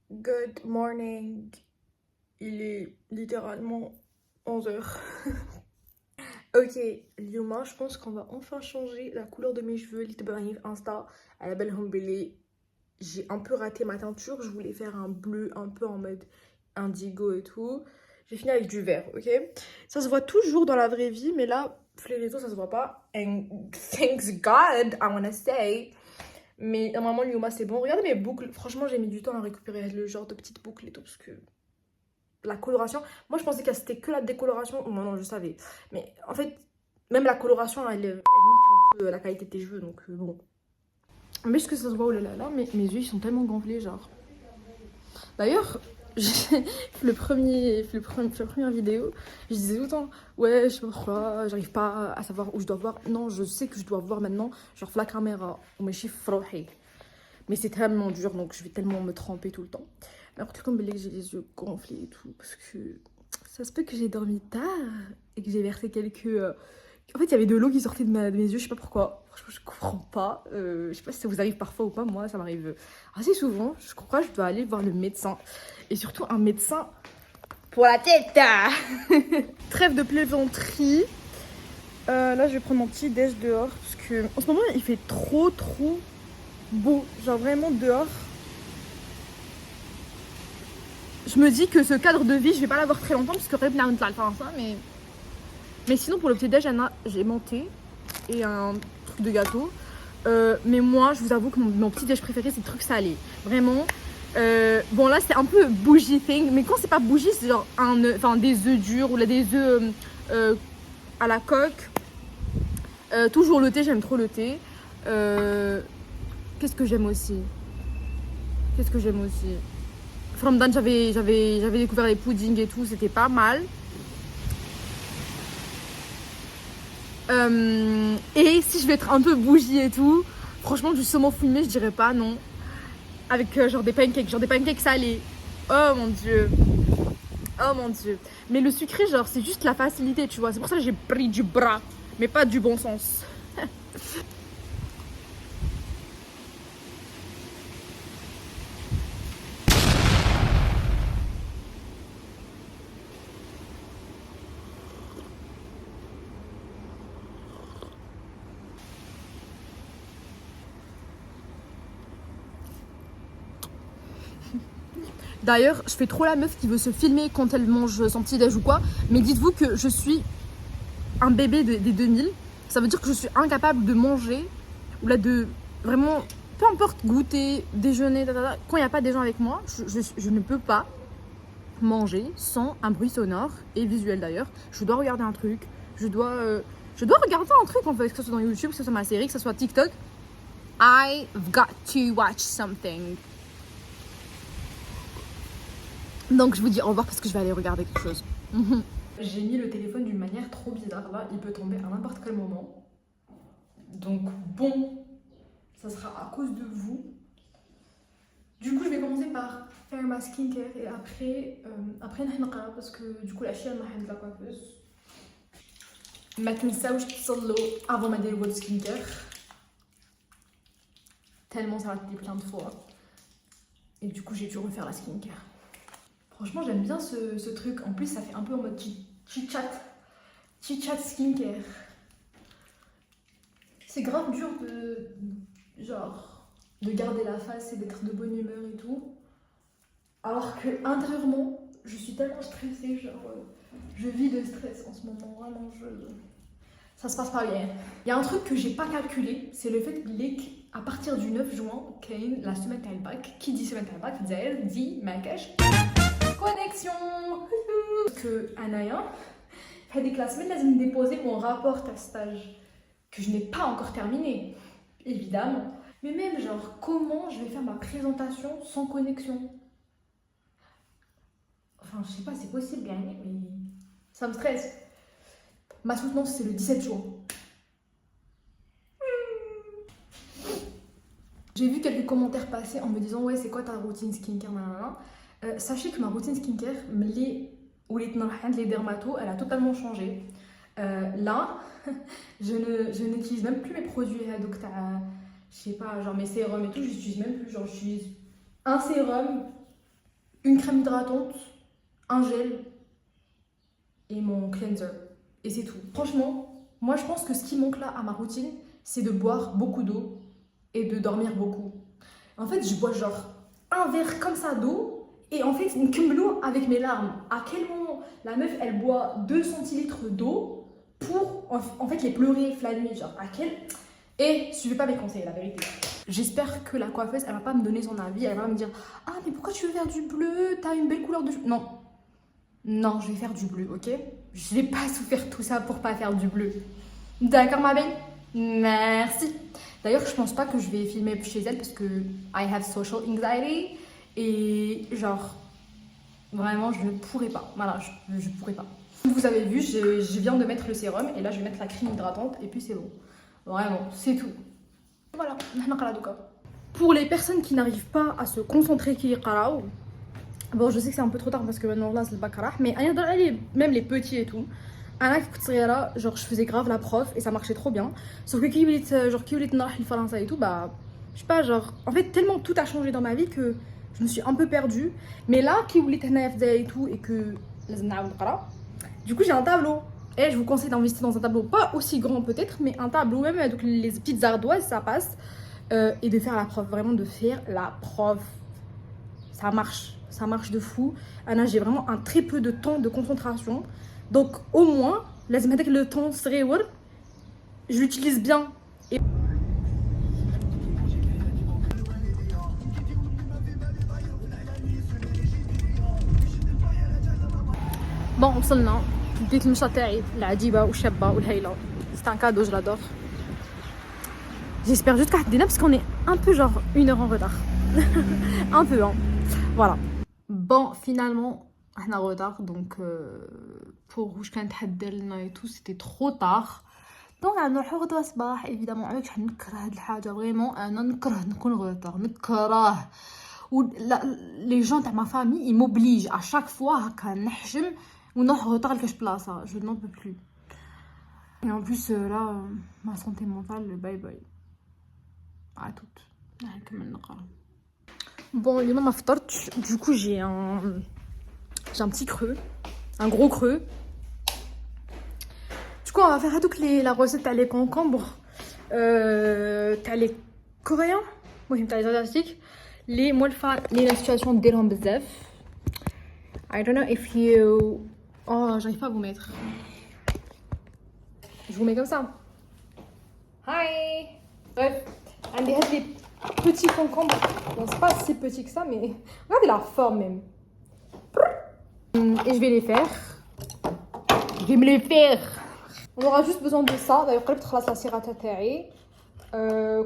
Good morning. Il est littéralement 11 h. Ok, Lyouma, je pense qu'on va enfin changer la couleur de mes cheveux. L'Itbarif Insta, à la belle Humbele. J'ai un peu raté ma teinture. Je voulais faire un bleu un peu en mode indigo et tout. J'ai fini avec du vert, ok? Ça se voit toujours dans la vraie vie, mais là, sur les réseaux, ça se voit pas. And thanks God, I wanna say. Mais normalement, Lyouma, c'est bon. Regardez mes boucles. Franchement, j'ai mis du temps à récupérer le genre de petites boucles et tout, parce que la coloration, moi je pensais que c'était que la décoloration. Moi non, je savais. Mais en fait, même la coloration, elle nique un peu la qualité de tes cheveux, donc bon. Mais est-ce que ça se voit? Oh là là là, mais mes yeux ils sont tellement gonflés, genre. D'ailleurs, la première vidéo, je disais tout le temps, ouais, je sais pas pourquoi, j'arrive pas à savoir où je dois voir. Non, je sais que je dois voir maintenant, genre la caméra, ou mes chiffres. Mais c'est tellement dur, donc je vais tellement me tremper tout le temps. Mais alors, comme que j'ai les yeux gonflés et tout, parce que ça se peut que j'ai dormi tard et que j'ai versé quelques. En fait, il y avait de l'eau qui sortait de mes yeux, je sais pas pourquoi. Franchement, je comprends pas. Je sais pas si ça vous arrive parfois ou pas. Moi, ça m'arrive assez souvent. Je crois que je dois aller voir le médecin. Et surtout, un médecin pour la tête. Trêve de plaisanterie. Là, je vais prendre mon petit déj dehors parce que en ce moment, il fait trop beau. Genre vraiment dehors. Je me dis que ce cadre de vie, je vais pas l'avoir très longtemps parce que mais sinon pour le petit déj, j'ai menté et un truc de gâteau. Mais moi, je vous avoue que mon petit déj préféré, c'est le truc salé. Vraiment. Bon là, c'est un peu bougie thing, mais quand c'est pas bougie, c'est genre des œufs durs ou là des œufs à la coque. Toujours le thé, j'aime trop le thé. Qu'est-ce que j'aime aussi? Ramadan, j'avais découvert les puddings et tout, c'était pas mal. Et si je vais être un peu bougie et tout, franchement, du saumon fumé, je dirais pas non. Avec genre des pancakes salés. Oh mon dieu. Oh mon dieu. Mais le sucré, genre, c'est juste la facilité, tu vois. C'est pour ça que j'ai pris du bras, mais pas du bon sens. D'ailleurs, je fais trop la meuf qui veut se filmer quand elle mange son petit déj ou quoi. Mais dites-vous que je suis un bébé des 2000. Ça veut dire que je suis incapable de manger ou là de vraiment, peu importe, goûter, déjeuner, quand il n'y a pas des gens avec moi, je ne peux pas manger sans un bruit sonore et visuel d'ailleurs. Je dois regarder un truc, je dois regarder un truc en fait, que ce soit dans YouTube, que ce soit ma série, que ce soit TikTok. I've got to watch something. Donc je vous dis au revoir parce que je vais aller regarder quelque chose. J'ai mis le téléphone d'une manière trop bizarre. Là, il peut tomber à n'importe quel moment. Donc bon, ça sera à cause de vous. Du coup, je vais commencer par faire ma skincare et après نحنقرا parce que du coup la chienne m'a de la coiffeuse. ما تنساوش تصلوا avant ما ديروا votre skincare. Tellement ça m'a été plein de fois. Et du coup, j'ai dû refaire la skincare. Franchement, j'aime bien ce truc. En plus, ça fait un peu en mode chit-chat. Chit-chat skincare. C'est grave dur de garder la face et d'être de bonne humeur et tout. Alors que intérieurement, je suis tellement stressée, je vis de stress en ce moment, vraiment, ça se passe pas bien. Il y a un truc que j'ai pas calculé, c'est le fait qu'à partir du 9 juin, Kane, la semaine تاع الباك, qui dit semaine تاع الباك, dit ما كاش connexion. Que Anaya, هذيك la semaine, لازم déposer mon rapport à stage que je n'ai pas encore terminé, évidemment. Mais même genre, comment je vais faire ma présentation sans connexion? Enfin, je sais pas, c'est possible, gagner, mais ça me stresse. Ma soutenance, c'est le 17 juin. J'ai vu quelques commentaires passer en me disant ouais, c'est quoi ta routine skincare, nanana. Sachez que ma routine skincare, les dermatos, elle a totalement changé. Là, je n'utilise même plus mes produits donc je sais pas, genre mes sérums et tout, j'utilise même plus. Genre, j'utilise un sérum une crème hydratante, un gel et mon cleanser. Et c'est tout. Franchement, moi je pense que ce qui manque là à ma routine, c'est de boire beaucoup d'eau et de dormir beaucoup. En fait, je bois genre un verre comme ça d'eau et en fait, une cumulot avec mes larmes. À quel moment la meuf, elle boit 2 centilitres d'eau pour en fait les pleurer la nuit, genre à quel... Et je vais pas mes conseils, la vérité. J'espère que la coiffeuse, elle va pas me donner son avis, elle va pas me dire « Ah, mais pourquoi tu veux faire du bleu? T'as une belle couleur de cheveux. » Non. Non, je vais faire du bleu, ok? Je vais pas souffrir tout ça pour pas faire du bleu. D'accord, ma belle? Merci. D'ailleurs, je pense pas que je vais filmer chez elle parce que I have social anxiety. Et genre, vraiment, je ne pourrais pas. Voilà, je pourrais pas. Vous avez vu, je viens de mettre le sérum et là, je vais mettre la crème hydratante et puis c'est bon. Vraiment, c'est tout. Voilà, pour les personnes qui n'arrivent pas à se concentrer, bon, je sais que c'est un peu trop tard parce que maintenant là c'est le bac, mais même les petits et tout. Genre je faisais grave la prof et ça marchait trop bien. Sauf que et tout, bah je sais pas, genre en fait tellement tout a changé dans ma vie que je me suis un peu perdue. Mais là et tout et que du coup j'ai un tableau. Et je vous conseille d'investir dans un tableau pas aussi grand peut-être, mais un tableau même avec les petites ardoises, ça passe. Et de faire la prof, vraiment de faire la prof. Ça marche de fou. Anna, j'ai vraiment un très peu de temps de concentration. Donc au moins, le temps je l'utilise bien. Et... Bon, وصلنا. بديت المشروع تاعي العجيبة والشابة والهايلة. C'est un cadeau, je l'adore. J'espère juste qu'elle parce qu'on est un peu genre 1 heure en retard. Un peu, hein. Voilà. Bon, finalement, on est en retard. Donc, pour où je et tout, c'était trop tard. Donc, on a le retard الصباح. Évidemment, avec je نكره هاد الحاجة vraiment. أنا نكره نكون retard. نكره. Les gens de ma famille, ils m'obligent à chaque fois à نحجم ونروح retard لكاش بلاصة. Je n'en peux plus. Et en plus, là, ma santé mentale, bye bye. À toutes. Bon, il m'a fait du coup, j'ai un petit creux, un gros creux. Du coup, on va faire toute la recette à les concombres. T'as les coréens, moi j'aime les asiatiques. Les molfa, les situations d'Iran bzaf. I don't know if you. Oh, j'arrive pas à vous mettre. Je vous mets comme ça. Hi. Bref, un des petits concombres. Bon, c'est pas si petit que ça, mais regardez la forme même. Et je vais les faire. Je vais me les faire. On aura juste besoin de ça. D'ailleurs, je vais la sirata ta'i.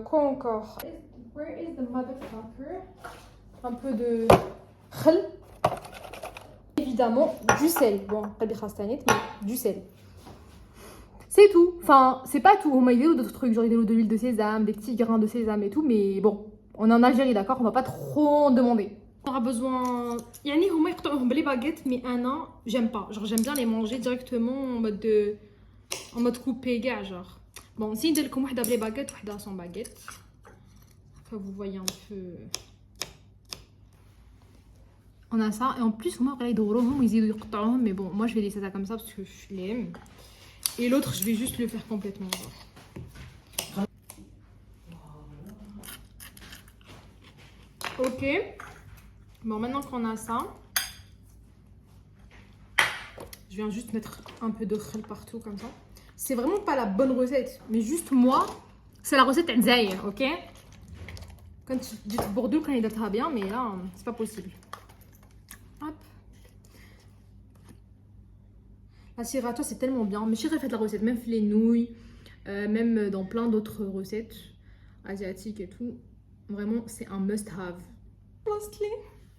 Quoi encore? Where is the motherfucker? Un peu de khel. Évidemment, du sel. Bon, pas des khastanit, mais du sel. C'est tout. Enfin, c'est pas tout. On m'a idée d'autres trucs, genre de l'huile de sésame, des petits grains de sésame et tout. Mais bon, on est en Algérie, d'accord? On va pas trop en demander. On aura besoin... Yani, on m'a les baguettes, mais j'aime pas. Genre, j'aime bien les manger directement en mode coupé, gars, genre. Bon, si j'ai comme les baguettes, sans baguette. Enfin, vous voyez un peu... On a ça. Et en plus, on m'a parlé de mais bon, moi, je vais laisser ça comme ça parce que je l'aime. Et l'autre, je vais juste le faire complètement. Ok. Bon, maintenant qu'on a ça, je viens juste mettre un peu de khel partout comme ça. C'est vraiment pas la bonne recette, mais juste moi, c'est la recette Nzaïr, ok? Quand tu dis Bordeaux, quand il date bien, mais là, c'est pas possible. Hop. La sriracha, c'est tellement bien. Mais j'ai refait la recette, même les nouilles, même dans plein d'autres recettes asiatiques et tout. Vraiment, c'est un must-have.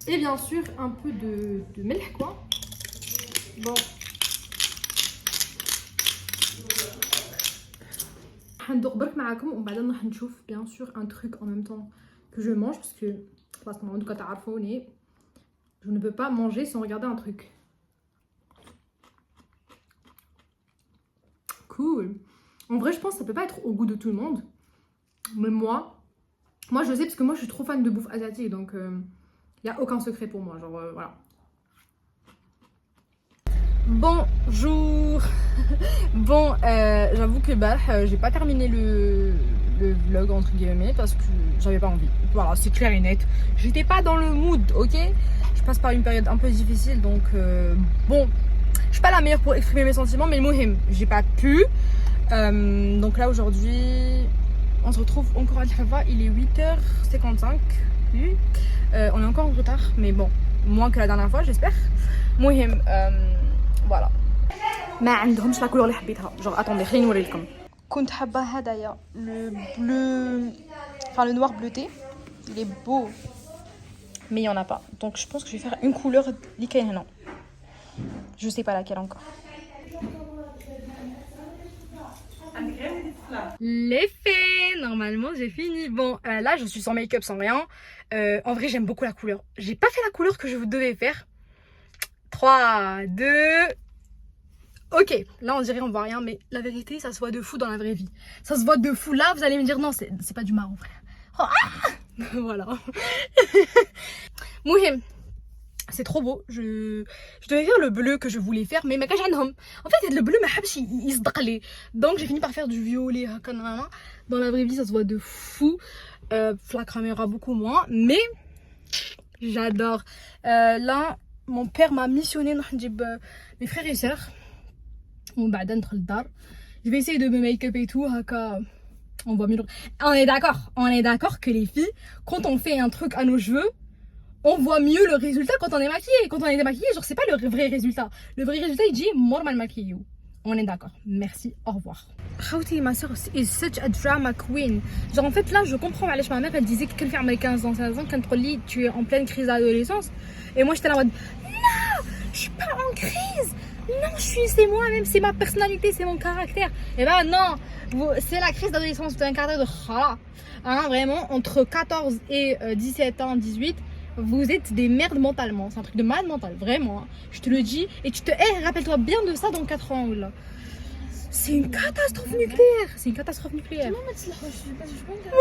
Et bien sûr, un peu de milk, quoi. Bon. هندوق معاكم ومن بعد راح نشوف bien sûr un truc en même temps que je mange parce que je ne peux pas manger sans regarder un truc. Cool. En vrai, je pense que ça peut pas être au goût de tout le monde. Mais moi je sais parce que moi je suis trop fan de bouffe asiatique, donc Il n'y a aucun secret pour moi, genre voilà. Bonjour. Bon, j'avoue que bah, j'ai pas terminé le vlog entre guillemets parce que j'avais pas envie. Voilà, c'est clair et net. J'étais pas dans le mood, ok. Je passe par une période un peu difficile, donc bon, je suis pas la meilleure pour exprimer mes sentiments, mais le mohim, j'ai pas pu. Donc là aujourd'hui, on se retrouve encore à Al-Hafa, il est 8h55. On est encore en retard, mais bon, moins que la dernière fois, j'espère. Mohim, voilà. ما عندهمش لا كولور اللي حبيتها genre attendez خليني نوريلكم كنت حابه هدايا le bleu enfin le noir bleuté il est beau mais il y en a pas donc je pense que je vais faire une couleur اللي كاين هنا je sais pas laquelle encore les faits normalement j'ai fini bon là je suis sans make-up sans rien en vrai j'aime beaucoup la couleur j'ai pas fait la couleur que je vous devais faire 3 2 ok, là on dirait on voit rien, mais la vérité, ça se voit de fou dans la vraie vie. Ça se voit de fou. Là, vous allez me dire non, c'est pas du marron, frère. Oh, ah voilà. Mouhim, c'est trop beau. Je devais faire le bleu que je voulais faire, mais ma cage en fait, le bleu, il se dralait. Donc j'ai fini par faire du violet. Dans la vraie vie, ça se voit de fou. La caméra, beaucoup moins, mais j'adore. Là, mon père m'a missionné mes frères et sœurs. Je vais essayer de me make-up et tout. On voit mieux. On est d'accord que les filles, quand on fait un truc à nos cheveux, on voit mieux le résultat quand on est maquillée. Quand on est démaquillée, genre c'est pas le vrai résultat. Le vrai résultat, il dit normal maquillé. On est d'accord. Merci, au revoir. Khawti, ma soeur is such a drama queen. Genre en fait là, je comprends ma mère elle disait que qu'elle fait 15 ans, 16 ans, quand tu es en pleine crise d'adolescence. Et moi j'étais là en mode non, je suis pas en crise. Non, c'est moi-même, c'est ma personnalité, c'est mon caractère. Et ben non, c'est la crise d'adolescence, c'est un caractère de khala. Hein, vraiment, entre 14 et 17 ans, 18, vous êtes des merdes mentalement. C'est un truc de malade mental, vraiment. Hein. Je te le dis. Et tu te rappelle-toi bien de ça dans 4 ans. Là. C'est une catastrophe nucléaire. C'est une catastrophe nucléaire. ما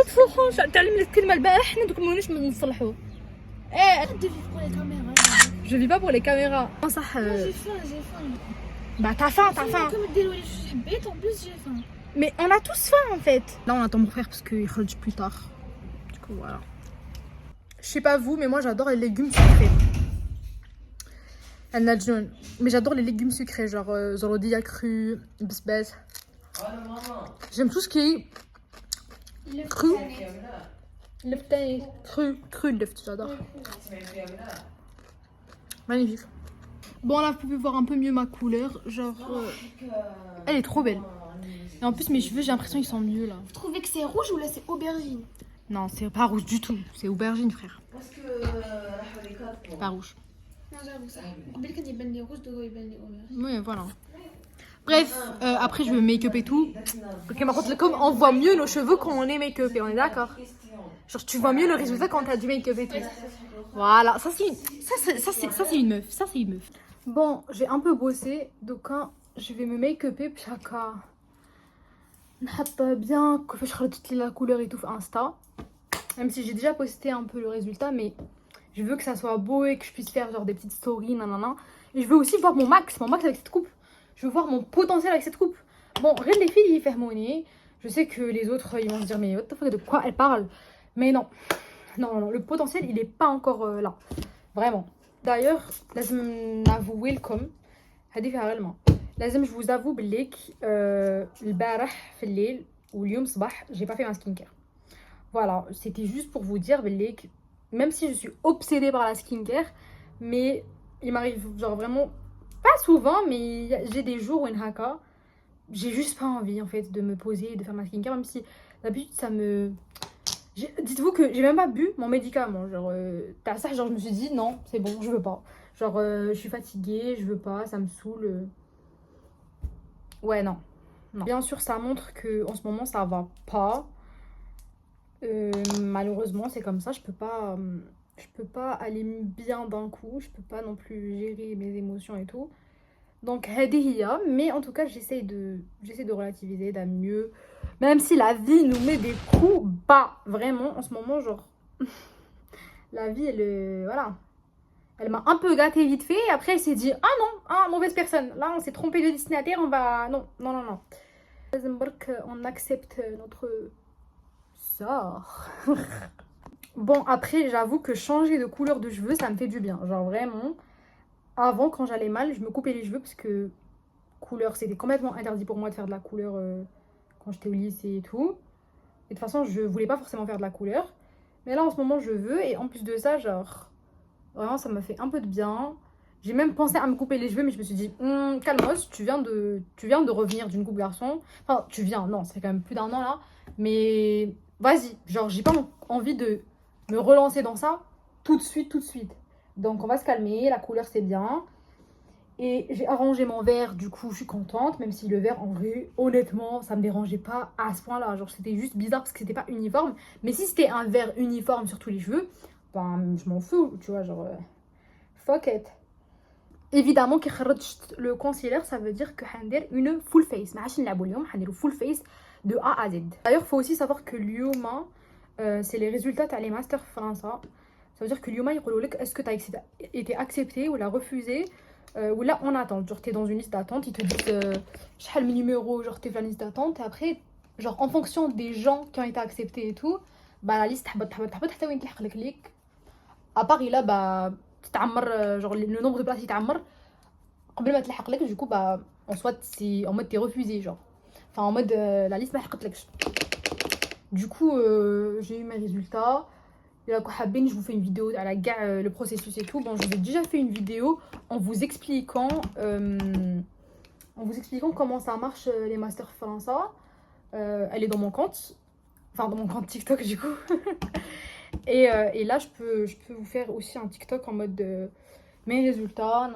تصلحوش تعلم الكلمة البارح حنا دوك ماناش نصلحوه. Je vis pas pour les caméras. Ça, j'ai faim. Bah t'as faim. En plus j'ai faim. Mais on a tous faim en fait. Là on attend mon frère parce qu'il rentre plus tard. Du coup voilà. Je sais pas vous mais moi j'adore les légumes sucrés. Mais j'adore les légumes sucrés genre zorodia cru, bisbez. J'aime tout ce qui est cru. Cru, j'adore. Magnifique. Bon là vous pouvez voir un peu mieux ma couleur. Genre elle est trop belle. Et en plus mes cheveux j'ai l'impression qu'ils sont mieux là. Vous trouvez que c'est rouge ou là c'est aubergine? Non c'est pas rouge du tout. C'est aubergine frère. Parce que c'est pas rouge. Non j'avoue ça. Quand il baigne les rouges, de il baigne les aubergines. Oui voilà. Bref, après je vais make-up et tout. Ok par contre comme on voit mieux nos cheveux quand on est make-up et on est d'accord. Genre tu vois mieux le résultat quand t'as du make-up et tout. Voilà, ça c'est une meuf. Ça c'est une meuf. Bon, j'ai un peu bossé, donc hein, je vais me make-upper puis نحط bien كيفاش خرجت لي la couleur et tout sur Insta. Même si j'ai déjà posté un peu le résultat, mais je veux que ça soit beau et que je puisse faire genre des petites stories, nanana. Et je veux aussi voir mon max avec cette coupe. Je veux voir mon potentiel avec cette coupe. Bon, regarde les filles, ils ferment. Je sais que les autres, ils vont se dire, mais what the fuck, de quoi elle parle? Mais non. Non, le potentiel, il est pas encore là. Vraiment. D'ailleurs, لازم نavouer لكم هذه فيها غير لازم je vous avoue بليك البارح في الليل واليوم صباح j'ai pas fait ma skincare. Voilà, c'était juste pour vous dire بليك même si je suis obsédée par la skincare, mais il m'arrive genre vraiment pas souvent, mais j'ai des jours où j'ai juste pas envie en fait de me poser et de faire ma skincare, même si d'habitude ça me... Dites-vous que j'ai même pas bu mon médicament, genre t'as ça, genre je me suis dit non c'est bon je veux pas, genre je suis fatiguée, je veux pas, ça me saoule. Ouais non. Bien sûr ça montre que en ce moment ça va pas, malheureusement c'est comme ça, je peux pas aller bien d'un coup, je peux pas non plus gérer mes émotions et tout. Donc هذه mais en tout cas j'essaie de relativiser, d'être mieux, même si la vie nous met des coups bas, vraiment en ce moment genre la vie, voilà. Elle m'a un peu gâtée vite fait. Et après, elle s'est dit, ah non, ah, mauvaise personne. Là, on s'est trompé de destinataire, on va... Non, non, non, non. On accepte notre sort. Bon, après, j'avoue que changer de couleur de cheveux, ça me fait du bien. Genre, vraiment, avant, quand j'allais mal, je me coupais les cheveux parce que couleur, c'était complètement interdit pour moi de faire de la couleur quand j'étais au lycée et tout. Et de toute façon, je voulais pas forcément faire de la couleur. Mais là, en ce moment, je veux. Et en plus de ça, genre, vraiment, ça m'a fait un peu de bien. J'ai même pensé à me couper les cheveux, mais je me suis dit, calmos, tu viens de revenir d'une coupe garçon. Enfin, non, ça fait quand même plus d'un an là. Mais vas-y, genre, j'ai pas envie de me relancer dans ça tout de suite, tout de suite. Donc, on va se calmer, la couleur, c'est bien. Et j'ai arrangé mon verre, du coup, je suis contente, même si le verre, en vrai, honnêtement, ça me dérangeait pas à ce point-là. Genre, c'était juste bizarre parce que c'était pas uniforme. Mais si c'était un verre uniforme sur tous les cheveux, ben, je m'en fous, tu vois, genre, fuck it. Évidemment, le concealer, ça veut dire que هندير une full face. ما عادش نلعبوا اليوم هنديروا full face de A à Z. D'ailleurs, il faut aussi savoir que اليوم c'est les résultats تاع les masters فرنسا. Ça veut dire que اليوم يقولوا لك est-ce que tu as été accepté ou refusé ou là en attente. Genre t'es dans une liste d'attente, ils te disent شحال من numéro, genre t'es dans la liste d'attente et après genre en fonction des gens qui ont été acceptés et tout, bah la liste تحبط حتى وين تلحق لك ليك. À Paris là bah تتعمر genre le nombre de places يتعمر قبل ما تلحق لك du coup bah en soit c'est en mode t'es refusé genre enfin en mode la liste ما لحقتلكش. Du coup j'ai eu mes résultats. Et là, je vous fais une vidéo à la gare, le processus et tout. Bon, je vous ai déjà fait une vidéo en vous expliquant comment ça marche les masters français. Elle est dans mon compte, enfin dans mon compte TikTok du coup. et là, je peux vous faire aussi un TikTok en mode mes résultats,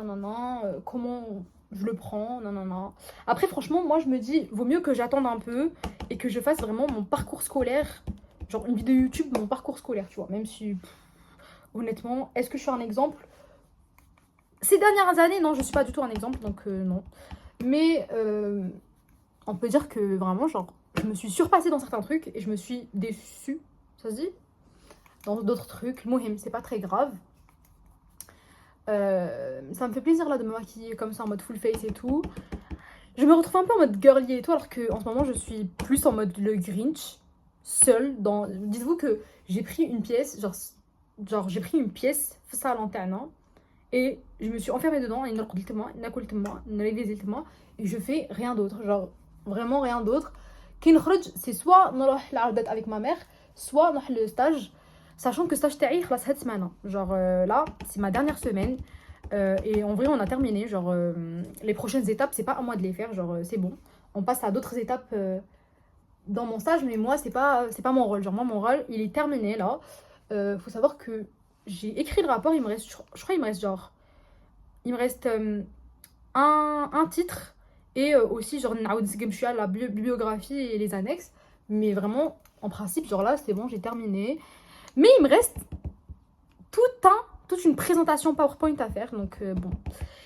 comment je le prends, Après, franchement, moi, je me dis, vaut mieux que j'attende un peu et que je fasse vraiment mon parcours scolaire. Genre une vidéo YouTube de mon parcours scolaire, tu vois. Même si, honnêtement, est-ce que je suis un exemple? Ces dernières années, non, je suis pas du tout un exemple, donc non. Mais on peut dire que vraiment, genre, je me suis surpassée dans certains trucs et je me suis déçue, ça se dit? Dans d'autres trucs. Mohim, c'est pas très grave. Ça me fait plaisir là de me maquiller comme ça en mode full face et tout. Je me retrouve un peu en mode girly et tout, alors qu'en ce moment, je suis plus en mode le Grinch. Seule dans... Dites-vous que j'ai pris une pièce, genre j'ai pris une pièce, face à l'antenne, et je me suis enfermée dedans, et je fais rien d'autre, genre vraiment rien d'autre. C'est soit avec ma mère, soit le stage, sachant que le stage taïr, là, cette semaine. Genre là, c'est ma dernière semaine, et en vrai, on a terminé. Genre, les prochaines étapes, c'est pas à moi de les faire, genre c'est bon. On passe à d'autres étapes dans mon stage, mais moi c'est pas mon rôle. Genre moi mon rôle il est terminé là. Faut savoir que j'ai écrit le rapport, il me reste un titre et aussi genre la bibliographie et les annexes, mais vraiment en principe genre là c'est bon, j'ai terminé, mais il me reste toute une présentation PowerPoint à faire, donc bon,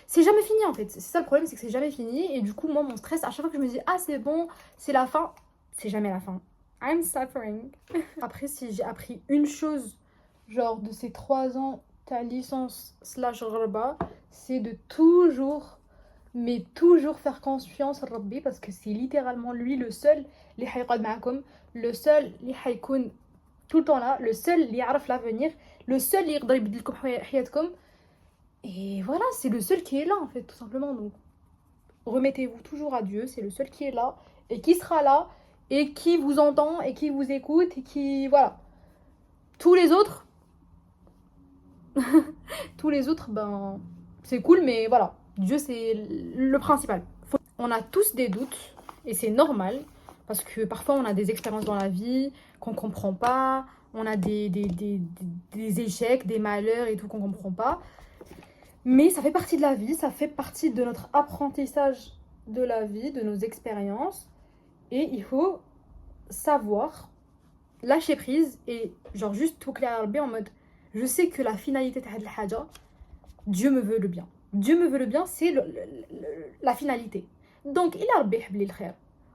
c'est jamais fini en fait. C'est ça le problème, c'est que c'est jamais fini, et du coup moi mon stress à chaque fois que je me dis ah c'est bon, c'est la fin, c'est jamais la fin. I'm suffering. Après, si j'ai appris une chose, genre de ces 3 ans, ta licence / Rabba, c'est de toujours faire confiance à Rabbi, parce que c'est littéralement lui le seul, le seul, tout le temps là, le seul qui يعرف l'avenir, le seul qui يقدر يبدل لكم حياتكم. Et voilà, c'est le seul qui est là en fait, tout simplement. Donc, remettez-vous toujours à Dieu, c'est le seul qui est là et qui sera là, et qui vous entend et qui vous écoute et qui voilà. Tous les autres ben c'est cool, mais voilà, Dieu c'est le principal. On a tous des doutes et c'est normal, parce que parfois on a des expériences dans la vie qu'on comprend pas, on a des échecs, des malheurs et tout qu'on comprend pas, mais ça fait partie de la vie, ça fait partie de notre apprentissage de la vie, de nos expériences. Et il faut savoir lâcher prise et genre juste tout clair en mode je sais que la finalité de la haja, Dieu me veut le bien. Dieu me veut le bien, c'est la finalité. Donc il a ربي يحب لي الخير.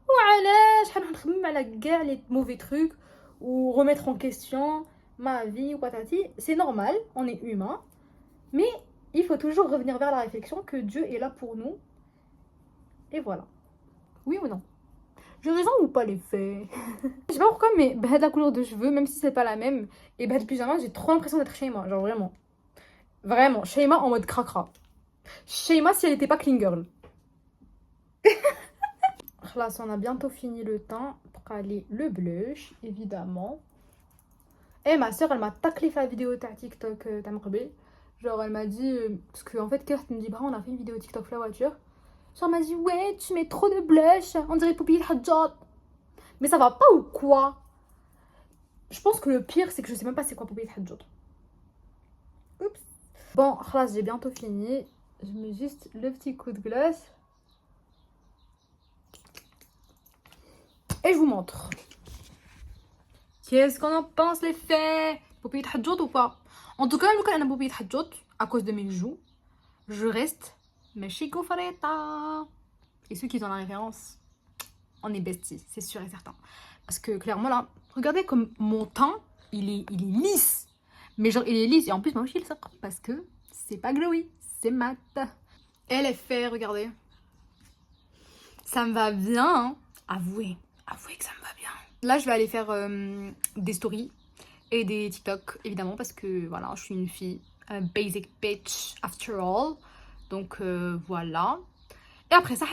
وعلاش حنخدم على كاع les mauvais trucs ou remettre en question. ma vie ou patati. C'est normal, on est humain. Mais il faut toujours revenir vers la réflexion que Dieu est là pour nous. Et voilà. Oui ou non? J'ai raison ou pas les faits? Je sais pas pourquoi, mais bah, la couleur de cheveux, même si c'est pas la même, et bah, le pyjama, j'ai trop l'impression d'être Shayma. Genre vraiment. Vraiment. Shayma en mode cracra. Shayma si elle était pas clean girl. Là, on a bientôt fini le teint pour aller le blush, évidemment. Et ma soeur, elle m'a taclé la vidéo ta TikTok t'as. Genre, elle m'a dit, parce qu'en fait, Kurt me dit, bah, on a fait une vidéo TikTok la voiture. Genre, elle m'a dit, ouais, tu mets trop de blush, on dirait Poupée Hadjot. Mais ça va pas ou quoi? Je pense que le pire, c'est que je sais même pas c'est quoi Poupée Hadjot. Oups. Bon, là, j'ai bientôt fini. Je mets juste le petit coup de gloss. Et je vous montre. Qu'est-ce qu'on en pense les faits? Poupée Hadjot ou pas? En tout cas, même quand on a Poupée Hadjot, à cause de mes joues, je reste Meshiko Fareta. Et ceux qui ont la référence, on est besties, c'est sûr et certain. Parce que clairement là, regardez comme mon teint, il est lisse. Mais genre il est lisse et en plus moi aussi il sort parce que c'est pas glowy, c'est mat. Et les faits, regardez. Ça me va bien, hein. Avouez que ça me va bien. Là je vais aller faire des stories et des TikTok évidemment parce que voilà, je suis une fille basic bitch after all. Donc voilà. Et après ça,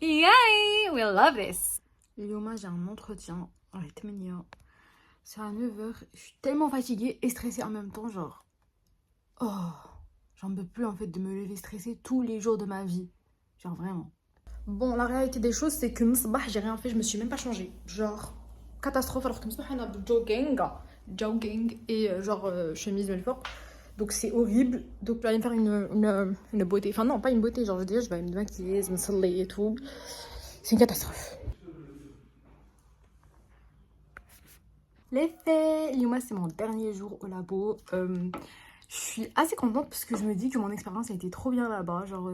yay, we love this. Moi j'ai un entretien. C'est à 9h. Je suis tellement fatiguée et stressée en même temps. Genre, oh, j'en peux plus en fait de me lever stressée tous les jours de ma vie. Genre vraiment. Bon, la réalité des choses, c'est que j'ai rien fait. Je me suis même pas changée. Genre, catastrophe. Alors que on a jogging et genre chemise Belfort. Donc c'est horrible. Donc je vais aller me faire une beauté. Enfin non, pas une beauté. Genre je veux dire, je vais me maquiller, me saler et tout. C'est une catastrophe. Les faits. Moi c'est mon dernier jour au labo. Je suis assez contente parce que je me dis que mon expérience a été trop bien là-bas. Genre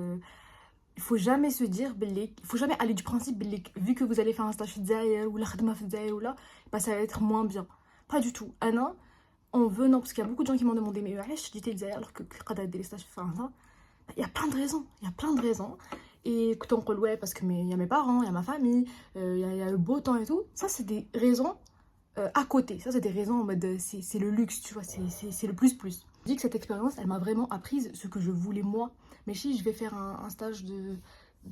il faut jamais se dire, il faut jamais aller du principe, vu que vous allez faire un stage ou la khadma ou là, bah ça va être moins bien. Pas du tout. Anna, en venant, parce qu'il y a beaucoup de gens qui m'ont demandé, mais je dis t'es alors que quand des stages faire ça, il y a plein de raisons. Et que t'en ouais, parce que il y a mes parents, il y a ma famille, il y a le beau temps et tout. Ça, c'est des raisons à côté. Ça, c'est des raisons en mode, c'est le luxe, tu vois, c'est le plus. Je dis que cette expérience, elle m'a vraiment appris ce que je voulais moi. Mais si je vais faire un stage de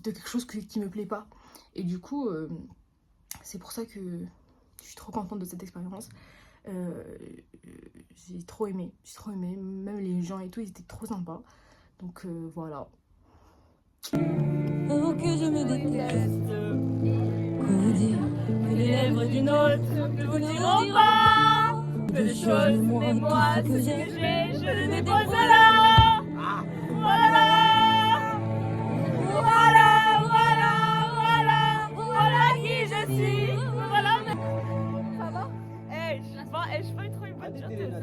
quelque chose qui me plaît pas. Et du coup, c'est pour ça que je suis trop contente de cette expérience. J'ai trop aimé, même les gens et tout, ils étaient trop sympas. Donc voilà. Oh que je me déteste. Comment dire que les lèvres d'une autre ne vous diront pas peu de choses, mais moi tout ce que j'ai, je le dépose là. Voilà qui je suis. Voilà. Ça va? Je peux être trop une bonne chanteuse.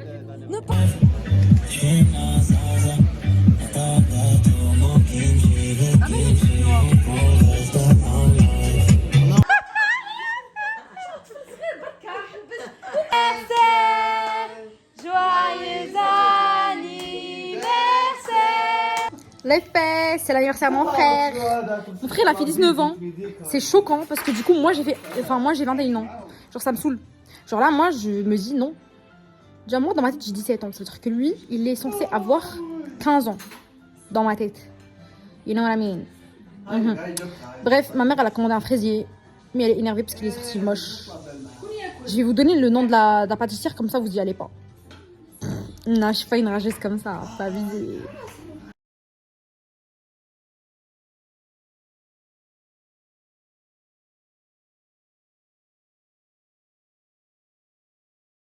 Ne pas. Joyeux anniversaire. Les faits, c'est l'anniversaire de mon frère. Mon frère, il a fait 19 ans. C'est choquant parce que du coup, moi j'ai 21 ans. Genre, ça me saoule. Genre là, moi, je me dis non. Déjà, moi, dans ma tête, j'ai 17 ans. C'est-à-dire que lui, il est censé avoir 15 ans. Dans ma tête. You know what I mean? Bref, ma mère, elle a commandé un fraisier. Mais elle est énervée parce qu'il est sorti moche. Je vais vous donner le nom de la pâtissière, comme ça, vous y allez pas. Non, je suis pas une rageuse comme ça. Pas visée.